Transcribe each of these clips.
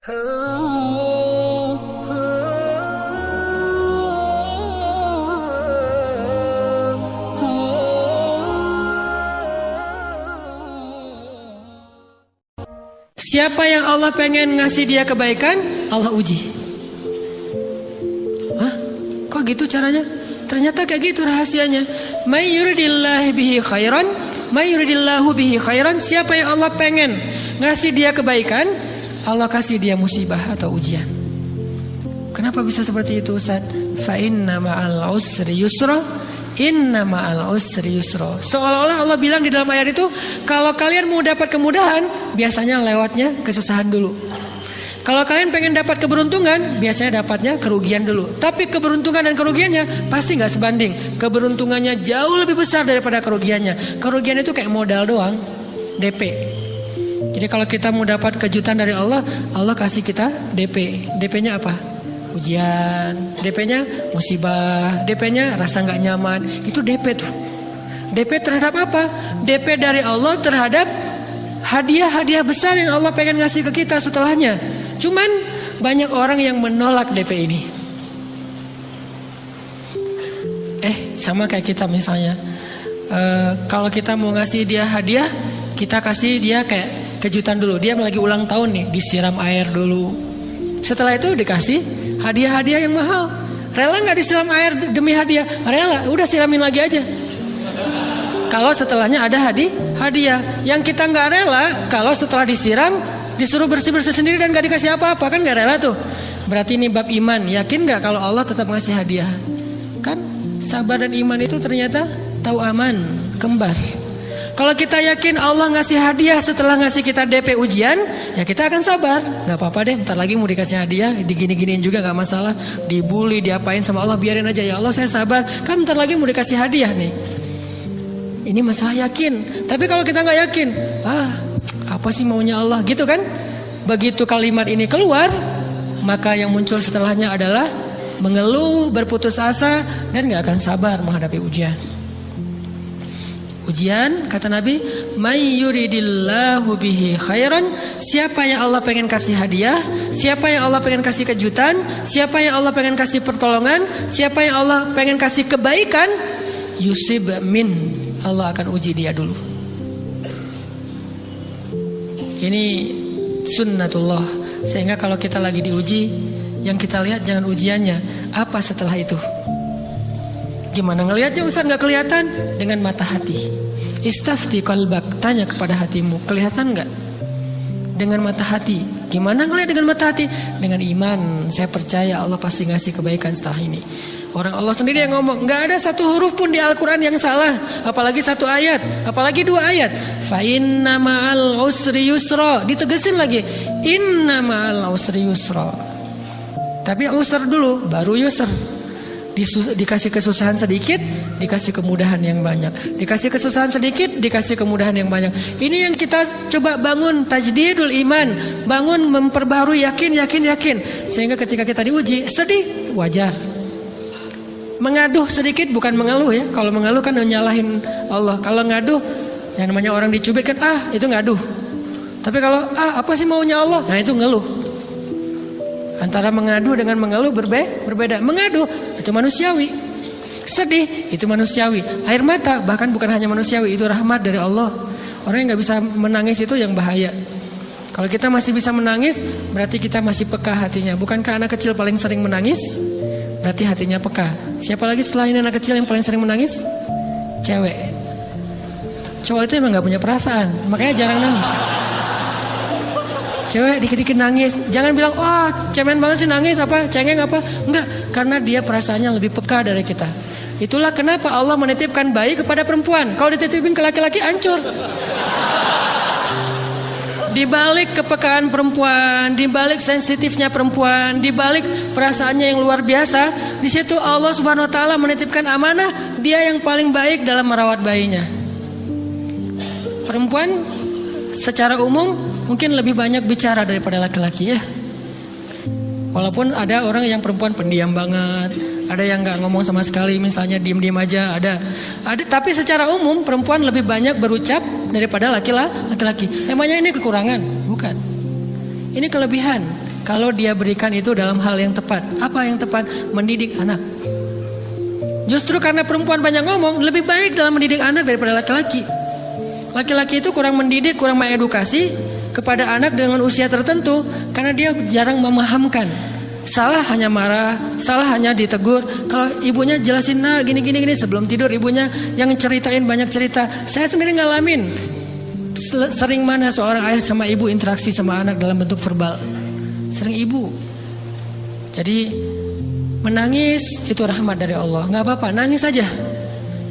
Siapa yang Allah pengen ngasih dia kebaikan, Allah uji. Hah? Kok gitu caranya? Ternyata kayak gitu rahasianya. May yuridillahu bihi khairan, siapa yang Allah pengen ngasih dia kebaikan, Allah kasih dia musibah atau ujian. Kenapa bisa seperti itu, Ustaz? Fa inna ma'al usri yusra, inna ma'al usri yusra. Seolah-olah Allah bilang di dalam ayat itu, kalau kalian mau dapat kemudahan, biasanya lewatnya kesusahan dulu. Kalau kalian pengen dapat keberuntungan, biasanya dapatnya kerugian dulu. Tapi keberuntungan dan kerugiannya pasti gak sebanding. Keberuntungannya jauh lebih besar daripada kerugiannya. Kerugian itu kayak modal doang, DP. Jadi kalau kita mau dapat kejutan dari Allah, Allah kasih kita DP. DP-nya apa? Ujian. DP-nya musibah. DP-nya rasa gak nyaman. Itu DP tuh. DP terhadap apa? DP dari Allah terhadap hadiah-hadiah besar yang Allah pengen ngasih ke kita setelahnya. Cuman banyak orang yang menolak DP ini. Sama kayak kita misalnya, kalau kita mau ngasih dia hadiah, kita kasih dia kayak kejutan dulu. Dia lagi ulang tahun nih, disiram air dulu. Setelah itu dikasih hadiah-hadiah yang mahal. Rela gak disiram air demi hadiah? Rela, udah siramin lagi aja. Kalau setelahnya ada hadiah. Yang kita gak rela, kalau setelah disiram disuruh bersih-bersih sendiri dan gak dikasih apa-apa, kan gak rela tuh. Berarti ini bab iman. Yakin gak kalau Allah tetap ngasih hadiah? Kan sabar dan iman itu ternyata tahu aman, kembar. Kalau kita yakin Allah ngasih hadiah setelah ngasih kita DP ujian, ya kita akan sabar. Gak apa-apa deh, bentar lagi mau dikasih hadiah, digini-giniin juga gak masalah. Dibully, diapain sama Allah, biarin aja. Ya Allah saya sabar, kan bentar lagi mau dikasih hadiah nih. Ini masalah yakin. Tapi kalau kita gak yakin, apa sih maunya Allah, gitu kan? Begitu kalimat ini keluar, maka yang muncul setelahnya adalah mengeluh, berputus asa, dan gak akan sabar menghadapi ujian. Ujian, kata Nabi, may yuridillahu bihi khairan, siapa yang Allah pengen kasih hadiah, siapa yang Allah pengen kasih kejutan, siapa yang Allah pengen kasih pertolongan, siapa yang Allah pengen kasih kebaikan, yusib min, Allah akan uji dia dulu. Ini sunnatullah. Sehingga kalau kita lagi diuji, yang kita lihat jangan ujiannya, apa setelah itu. Gimana ngelihatnya Ustaz? Gak kelihatan. Dengan mata hati. Istafti qalbak, tanya kepada hatimu, kelihatan gak? Dengan mata hati. Gimana ngelihat dengan mata hati? Dengan iman, saya percaya Allah pasti ngasih kebaikan setelah ini. Orang Allah sendiri yang ngomong, gak ada satu huruf pun di Al-Quran yang salah. Apalagi satu ayat, apalagi dua ayat. Fa inna ma'al usri yusra, ditegesin lagi, inna ma'al usri yusra. Tapi usr dulu, baru yusr. Dikasih kesusahan sedikit, dikasih kemudahan yang banyak. Dikasih kesusahan sedikit, dikasih kemudahan yang banyak. Ini yang kita coba bangun, tajdidul iman. Bangun memperbaharui yakin. Sehingga ketika kita diuji, sedih, wajar. Mengaduh sedikit, bukan mengeluh ya. Kalau mengeluh kan nyalahin Allah. Kalau ngaduh, yang namanya orang dicubit kan, itu ngaduh. Tapi kalau, apa sih maunya Allah? Nah itu ngeluh. Antara mengadu dengan mengeluh berbeda. Mengadu itu manusiawi, sedih itu manusiawi, air mata bahkan bukan hanya manusiawi, itu rahmat dari Allah. Orang yang gak bisa menangis itu yang bahaya. Kalau kita masih bisa menangis, berarti kita masih peka hatinya. Bukankah anak kecil paling sering menangis? Berarti hatinya peka. Siapa lagi setelah ini anak kecil yang paling sering menangis? Cewek. Cowok itu emang gak punya perasaan, makanya jarang nangis. Cewek dikit-dikit nangis, jangan bilang, cemen banget sih nangis, apa, cengeng apa. Enggak, karena dia perasaannya lebih peka dari kita. Itulah kenapa Allah menitipkan bayi kepada perempuan. Kalau dititipin ke laki-laki, hancur. Di balik kepekaan perempuan, di balik sensitifnya perempuan, di balik perasaannya yang luar biasa, di situ Allah Subhanahu wa taala menitipkan amanah, dia yang paling baik dalam merawat bayinya. Perempuan secara umum mungkin lebih banyak bicara daripada laki-laki ya. Walaupun ada orang yang perempuan pendiam banget, ada yang nggak ngomong sama sekali, misalnya diem-diem aja, ada. Tapi secara umum perempuan lebih banyak berucap daripada laki-laki. Emangnya ini kekurangan? Bukan. Ini kelebihan. kalau dia berikan itu dalam hal yang tepat. Apa yang tepat? Mendidik anak. Justru karena perempuan banyak ngomong, lebih baik dalam mendidik anak daripada laki-laki. Laki-laki itu kurang mendidik, kurang mengedukasi kepada anak dengan usia tertentu karena dia jarang memahamkan. Salah hanya marah, salah hanya ditegur. Kalau ibunya jelasin, nah gini sebelum tidur ibunya yang ceritain banyak cerita. Saya sendiri ngalamin. Sering mana seorang ayah sama ibu interaksi sama anak dalam bentuk verbal? Sering ibu. Jadi menangis itu rahmat dari Allah. Gak apa-apa, nangis saja.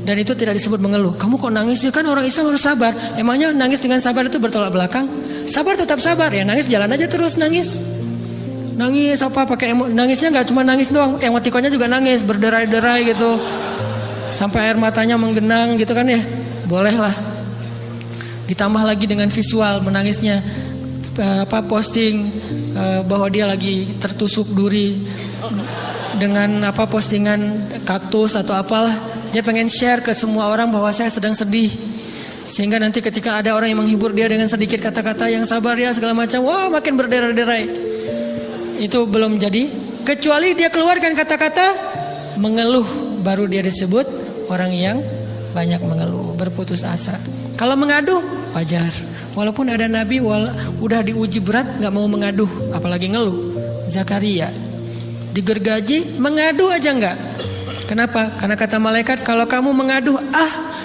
Dan itu tidak disebut mengeluh. Kamu kok nangis? Kan orang Islam harus sabar. Emangnya nangis dengan sabar itu bertolak belakang? Sabar tetap sabar. Ya nangis jalan aja terus nangis. Nangis apa pakai nangisnya nggak cuma nangis doang. Emotikonnya juga nangis, berderai-derai gitu. Sampai air matanya menggenang gitu kan ya. Boleh lah. Ditambah lagi dengan visual menangisnya. Posting bahwa dia lagi tertusuk duri dengan postingan kaktus atau apalah. Dia pengen share ke semua orang bahwa saya sedang sedih. Sehingga nanti ketika ada orang yang menghibur dia dengan sedikit kata-kata yang sabar ya segala macam, wah makin berderai-derai. Itu belum jadi. Kecuali dia keluarkan kata-kata mengeluh, baru dia disebut orang yang banyak mengeluh, berputus asa. Kalau mengaduh wajar. Walaupun ada nabi udah diuji berat gak mau mengaduh, apalagi ngeluh. Zakaria digergaji mengadu aja enggak. Kenapa? Karena kata malaikat, kalau kamu mengaduh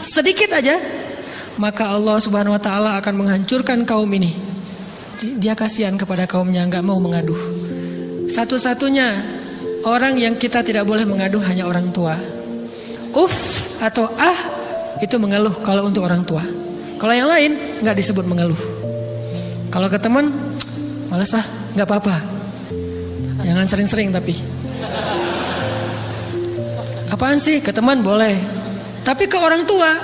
sedikit aja, maka Allah Subhanahu wa taala akan menghancurkan kaum ini. Dia kasihan kepada kaumnya, enggak mau mengaduh. Satu-satunya orang yang kita tidak boleh mengaduh hanya orang tua. Atau itu mengeluh kalau untuk orang tua. Kalau yang lain enggak disebut mengeluh. Kalau ke teman, malas enggak apa-apa. Jangan sering-sering tapi. Apaan sih? Ke teman boleh. Tapi ke orang tua,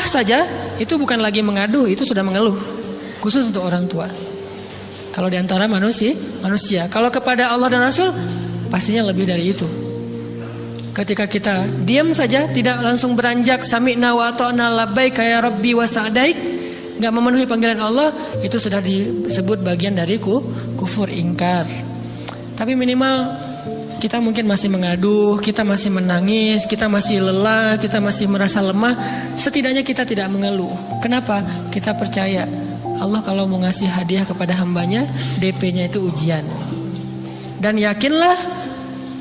saja, itu bukan lagi mengadu, itu sudah mengeluh. Khusus untuk orang tua. Kalau di antara manusia. Kalau kepada Allah dan Rasul, pastinya lebih dari itu. Ketika kita diam saja, tidak langsung beranjak sami'na wa ata'na labbaika ya rabbi wa sa'daik, enggak memenuhi panggilan Allah, itu sudah disebut bagian dari kufur ingkar. Tapi minimal kita mungkin masih mengaduh, kita masih menangis, kita masih lelah, kita masih merasa lemah. Setidaknya kita tidak mengeluh. Kenapa? Kita percaya Allah kalau mau ngasih hadiah kepada hambanya, DP-nya itu ujian. Dan yakinlah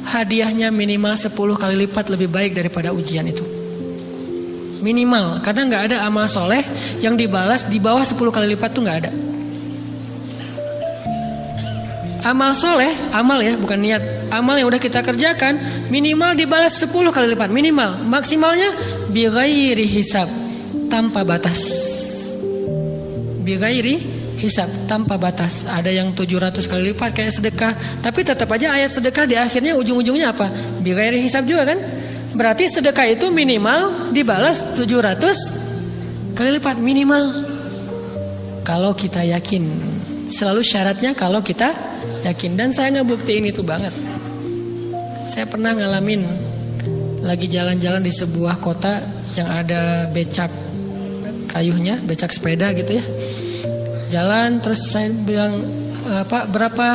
hadiahnya minimal 10 kali lipat lebih baik daripada ujian itu. Minimal, karena gak ada amal soleh yang dibalas di bawah 10 kali lipat tuh gak ada. Amal soleh, amal ya bukan niat. Amal yang udah kita kerjakan minimal dibalas 10 kali lipat. Minimal, maksimalnya bighairi hisab, tanpa batas. Bighairi hisab, tanpa batas. Ada yang 700 kali lipat kayak sedekah. Tapi tetap aja ayat sedekah di akhirnya ujung-ujungnya apa? Bighairi hisab juga kan? Berarti sedekah itu minimal dibalas 700 kali lipat. Minimal. Kalau kita yakin. Selalu syaratnya kalau kita yakin. Dan saya ngebuktiin itu banget. Saya pernah ngalamin lagi jalan-jalan di sebuah kota yang ada becak kayuhnya, becak sepeda gitu ya. Jalan terus saya bilang, Pak berapa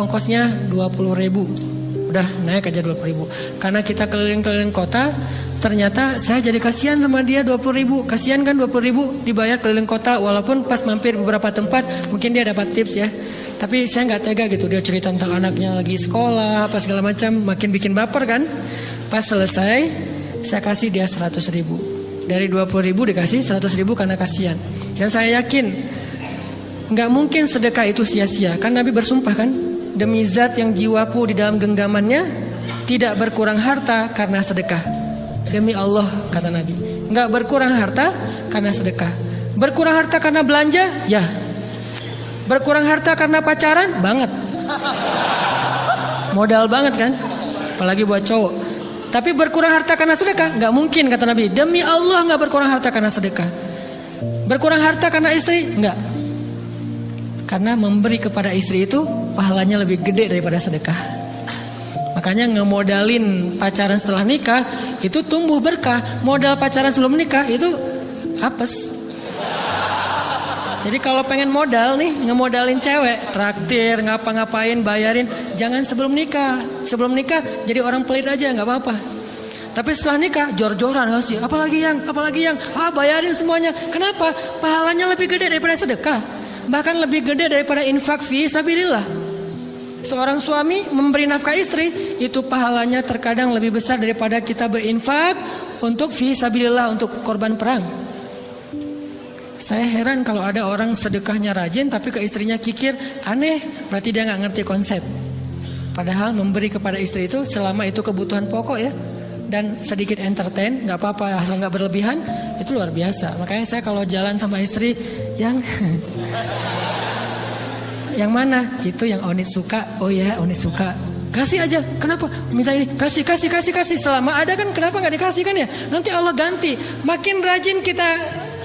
ongkosnya? 20.000. Udah naik aja 20.000. Karena kita keliling-keliling kota, ternyata saya jadi kasihan sama dia 20.000. Kasihan kan 20.000 dibayar keliling kota. Walaupun pas mampir beberapa tempat mungkin dia dapat tips ya. Tapi saya nggak tega gitu, dia cerita tentang anaknya lagi sekolah apa segala macam, makin bikin baper kan. Pas selesai saya kasih dia 100.000. Dari 20.000 dikasih 100.000 karena kasihan. Dan saya yakin nggak mungkin sedekah itu sia-sia. Kan Nabi bersumpah kan, demi zat yang jiwaku di dalam genggamannya, tidak berkurang harta karena sedekah. Demi Allah kata Nabi, nggak berkurang harta karena sedekah. Berkurang harta karena belanja, ya. Berkurang harta karena pacaran, banget. Modal banget kan, apalagi buat cowok. Tapi berkurang harta karena sedekah, nggak mungkin kata Nabi. Demi Allah nggak berkurang harta karena sedekah. Berkurang harta karena istri, nggak. Karena memberi kepada istri itu pahalanya lebih gede daripada sedekah. Makanya ngemodalin pacaran setelah nikah itu tumbuh berkah. Modal pacaran sebelum nikah itu apes. Jadi kalau pengen modal nih, ngemodalin cewek, traktir, ngapa-ngapain, bayarin, jangan sebelum nikah. Sebelum nikah jadi orang pelit aja, nggak apa-apa. Tapi setelah nikah, jor-joran ngasih, apalagi yang, bayarin semuanya. Kenapa? Pahalanya lebih gede daripada sedekah. Bahkan lebih gede daripada infak fi sabilillah. Seorang suami memberi nafkah istri, itu pahalanya terkadang lebih besar daripada kita berinfak untuk fi sabilillah, untuk korban perang. Saya heran kalau ada orang sedekahnya rajin tapi ke istrinya kikir, aneh, berarti dia nggak ngerti konsep. Padahal memberi kepada istri itu selama itu kebutuhan pokok ya, dan sedikit entertain, nggak apa-apa asal nggak berlebihan, itu luar biasa. Makanya saya kalau jalan sama istri yang yang mana? Itu yang Oni suka. Oh ya, Oni suka. Kasih aja. Kenapa? Minta ini. Kasih. Selama ada kan kenapa nggak dikasih kan ya? Nanti Allah ganti. Makin rajin kita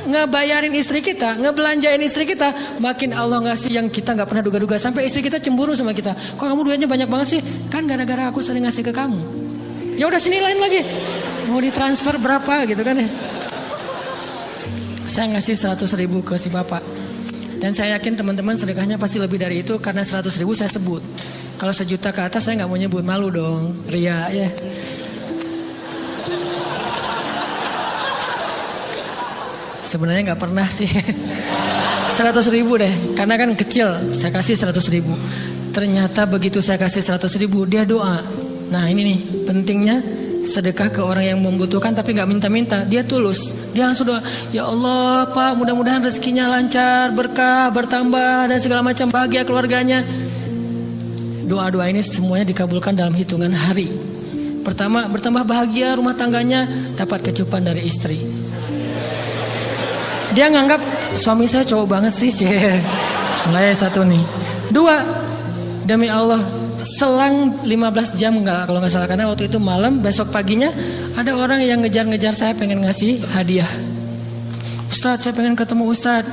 ngebayarin istri kita, ngebelanjain istri kita, makin Allah ngasih yang kita nggak pernah duga-duga. Sampai istri kita cemburu sama kita. Kok kamu duitnya banyak banget sih? Kan gara-gara aku sering ngasih ke kamu. Ya udah sini lain lagi. Mau ditransfer berapa gitu kan ya? Saya ngasih 100.000 ke si bapak. Dan saya yakin teman-teman sedekahnya pasti lebih dari itu, karena 100.000 saya sebut. Kalau 1 juta ke atas saya nggak mau nyebut, malu dong, ria ya. Sebenarnya nggak pernah sih. 100.000 deh, karena kan kecil. Saya kasih 100.000. Ternyata begitu saya kasih 100.000, dia doa. Nah ini nih pentingnya sedekah ke orang yang membutuhkan tapi nggak minta-minta. Dia tulus. Dia langsung doa, ya Allah Pak, mudah-mudahan rezekinya lancar, berkah, bertambah dan segala macam, bahagia keluarganya. Doa-doa ini semuanya dikabulkan dalam hitungan hari. Pertama, bertambah bahagia rumah tangganya, dapat kecupan dari istri. Dia nganggap suami saya cowok banget sih, mulai 1 nih. 2, demi Allah, selang 15 jam kalau nggak salah, karena waktu itu malam, besok paginya ada orang yang ngejar-ngejar saya pengen ngasih hadiah. Ustadz, saya pengen ketemu Ustadz.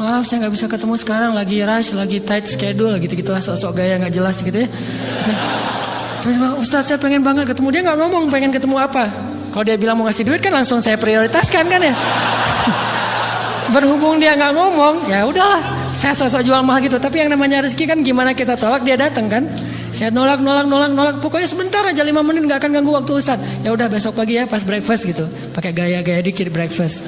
Maaf, saya nggak bisa ketemu sekarang, lagi rush, lagi tight schedule, gitu-gitulah, sok-sok gaya nggak jelas gitu ya. Terus Ustadz, saya pengen banget ketemu. Dia nggak ngomong pengen ketemu apa. Kalau dia bilang mau ngasih duit kan langsung saya prioritaskan kan ya. Berhubung dia nggak ngomong, ya udahlah, saya sosok jual mahal gitu. Tapi yang namanya rezeki kan gimana kita tolak, dia datang kan. Saya nolak. Pokoknya sebentar aja, 5 menit nggak akan ganggu waktu Ustaz. Ya udah besok pagi ya pas breakfast gitu. Pakai gaya-gaya dikit breakfast.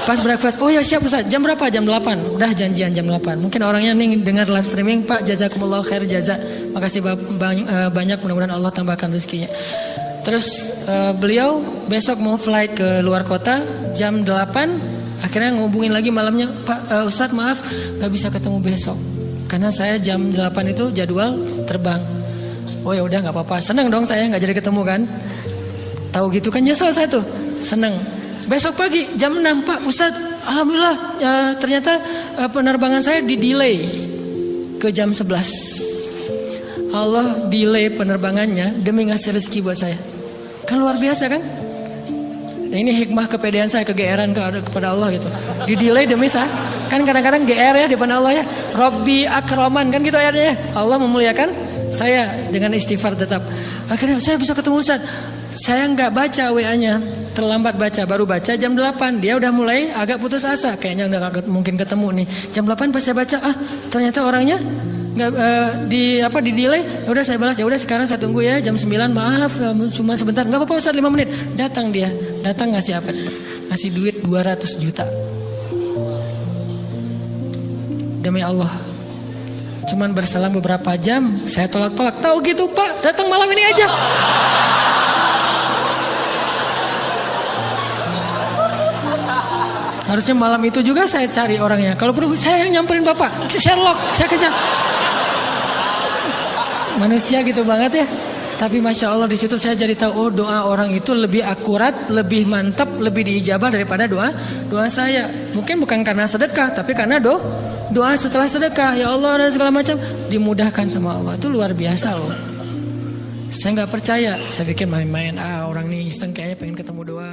Pas breakfast, oh ya siap Ustaz. Jam berapa? Jam 8. Udah janjian jam 8. Mungkin orangnya nih dengar live streaming, Pak jazakumullah khair jaza. Makasih banyak, mudah-mudahan Allah tambahkan rezekinya. Terus beliau besok mau flight ke luar kota jam 8. Akhirnya ngubungin lagi malamnya, Pak Ustadz maaf gak bisa ketemu besok, karena saya jam 8 itu jadwal terbang. Oh ya udah nggak apa-apa, seneng dong saya nggak jadi ketemu kan. Tahu gitu kan nyesel saya tuh, seneng. Besok pagi jam 6, Pak Ustadz alhamdulillah ternyata penerbangan saya di delay ke jam 11. Allah delay penerbangannya demi ngasih rezeki buat saya. Kan luar biasa kan. Nah, ini hikmah kepedean saya, kegeeran kepada Allah gitu. Di delay demi saya. Kan kadang-kadang GR ya di depan Allah ya. Robbi akraman kan gitu ayatnya. Allah memuliakan saya dengan istighfar tetap. Akhirnya saya bisa ketemu Ustaz. Saya nggak baca WA-nya, terlambat baca, baru baca jam 8. Dia udah mulai agak putus asa, kayaknya udah gak mungkin ketemu nih. Jam 8 pas saya baca, ternyata orangnya nggak di delay. Ya udah saya balas, ya udah sekarang saya tunggu ya jam 9, maaf cuma sebentar. Nggak apa-apa Ustaz, 5 menit. Datang dia, datang ngasih apa coba? Ngasih duit 200 juta. Demi Allah, cuman berselang beberapa jam saya tolak-tolak. Tahu gitu Pak, datang malam ini aja. Harusnya malam itu juga saya cari orangnya. Kalau perlu saya yang nyamperin Bapak, Sherlock, saya kejar. Manusia gitu banget ya. Tapi Masya Allah di situ saya jadi tahu, oh doa orang itu lebih akurat, lebih mantap, lebih diijabah daripada doa saya. Mungkin bukan karena sedekah, tapi karena doa setelah sedekah. Ya Allah dan segala macam dimudahkan sama Allah. Itu luar biasa loh. Saya nggak percaya. Saya pikir main-main. Orang nih iseng kayaknya pengen ketemu doa.